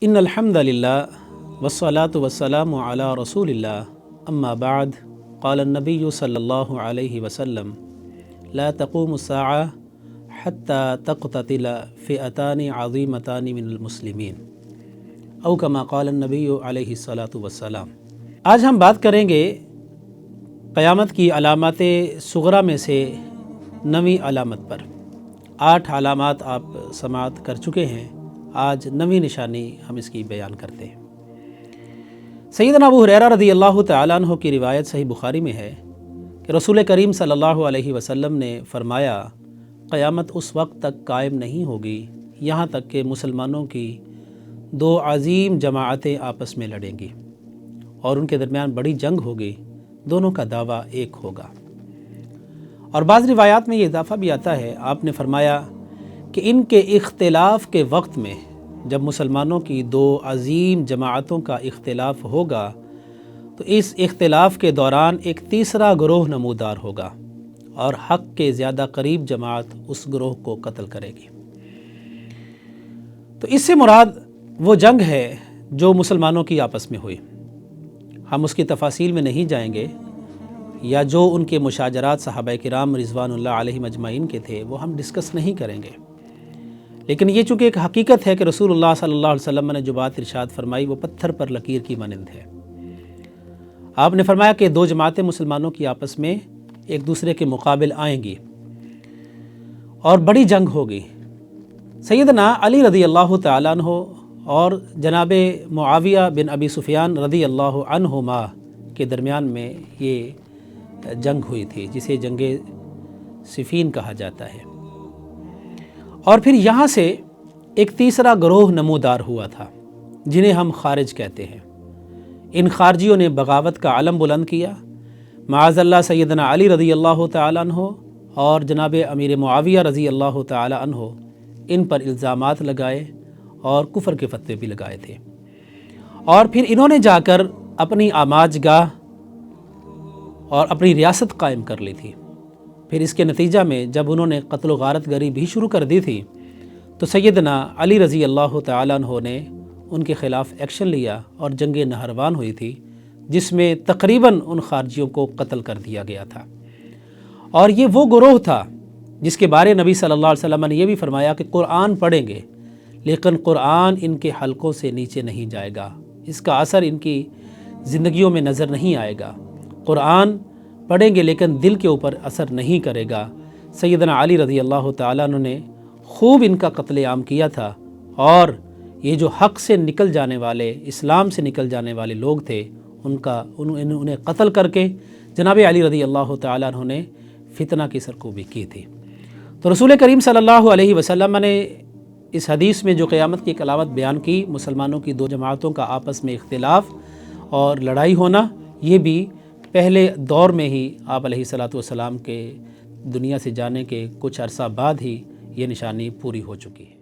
ان الحمد للہ والصلاة والسلام علی رسول اللہ اما بعد قال النبی صلی اللہ علیہ وسلم لا تقوم الساعة حتى تقتتل فئتان عظیمتان من المسلمین او کما قال النبی علیہ الصلاۃ والسلام۔ آج ہم بات کریں گے قیامت کی علامات صغریٰ میں سے 9ویں علامت پر۔ 8 علامات آپ سماعت کر چکے ہیں، آج 9ویں نشانی ہم اس کی بیان کرتے ہیں۔ سیدنا ابو ہریرہ رضی اللہ تعالیٰ عنہ کی روایت صحیح بخاری میں ہے کہ رسول کریم صلی اللہ علیہ وسلم نے فرمایا، قیامت اس وقت تک قائم نہیں ہوگی یہاں تک کہ مسلمانوں کی 2 عظیم جماعتیں آپس میں لڑیں گی اور ان کے درمیان بڑی جنگ ہوگی، دونوں کا دعویٰ ایک ہوگا۔ اور بعض روایات میں یہ اضافہ بھی آتا ہے، آپ نے فرمایا کہ ان کے اختلاف کے وقت میں جب مسلمانوں کی 2 عظیم جماعتوں کا اختلاف ہوگا تو اس اختلاف کے دوران ایک تیسرا گروہ نمودار ہوگا اور حق کے زیادہ قریب جماعت اس گروہ کو قتل کرے گی۔ تو اس سے مراد وہ جنگ ہے جو مسلمانوں کی آپس میں ہوئی۔ ہم اس کی تفاصیل میں نہیں جائیں گے، یا جو ان کے مشاجرات صحابہ کرام رضوان اللہ علیہم اجمعین کے تھے وہ ہم ڈسکس نہیں کریں گے، لیکن یہ چونکہ ایک حقیقت ہے کہ رسول اللہ صلی اللہ علیہ وسلم نے جو بات ارشاد فرمائی وہ پتھر پر لکیر کی مانند ہے۔ آپ نے فرمایا کہ 2 جماعتیں مسلمانوں کی آپس میں ایک دوسرے کے مقابل آئیں گی اور بڑی جنگ ہوگی۔ سیدنا علی رضی اللہ تعالیٰ عنہ اور جناب معاویہ بن ابی سفیان رضی اللہ عنہما کے درمیان میں یہ جنگ ہوئی تھی، جسے جنگ صفین کہا جاتا ہے۔ اور پھر یہاں سے ایک تیسرا گروہ نمودار ہوا تھا جنہیں ہم خارج کہتے ہیں۔ ان خارجیوں نے بغاوت کا علم بلند کیا، معاذ اللہ سیدنا علی رضی اللہ تعالیٰ عنہ اور جناب امیر معاویہ رضی اللہ تعالیٰ عنہ ان پر الزامات لگائے اور کفر کے فتوے بھی لگائے تھے، اور پھر انہوں نے جا کر اپنی آماج گاہ اور اپنی ریاست قائم کر لی تھی۔ پھر اس کے نتیجہ میں جب انہوں نے قتل و غارت گری بھی شروع کر دی تھی تو سیدنا علی رضی اللہ تعالیٰ عنہ نے ان کے خلاف ایکشن لیا اور جنگ نہروان ہوئی تھی، جس میں تقریباً ان خارجیوں کو قتل کر دیا گیا تھا۔ اور یہ وہ گروہ تھا جس کے بارے نبی صلی اللہ علیہ وسلم نے یہ بھی فرمایا کہ قرآن پڑھیں گے لیکن قرآن ان کے حلقوں سے نیچے نہیں جائے گا، اس کا اثر ان کی زندگیوں میں نظر نہیں آئے گا۔ قرآن پڑھیں گے لیکن دل کے اوپر اثر نہیں کرے گا۔ سیدنا علی رضی اللہ تعالیٰ عنہ نے خوب ان کا قتل عام کیا تھا، اور یہ جو حق سے نکل جانے والے، اسلام سے نکل جانے والے لوگ تھے انہیں قتل کر کے جناب علی رضی اللہ تعالیٰ عنہ نے فتنہ کی سرکوبی کی تھی۔ تو رسول کریم صلی اللہ علیہ وسلم نے اس حدیث میں جو قیامت کی ایک علامت بیان کی، مسلمانوں کی 2 جماعتوں کا آپس میں اختلاف اور لڑائی ہونا، یہ بھی پہلے دور میں ہی آپ علیہ الصلاۃ والسلام کے دنیا سے جانے کے کچھ عرصہ بعد ہی یہ نشانی پوری ہو چکی ہے۔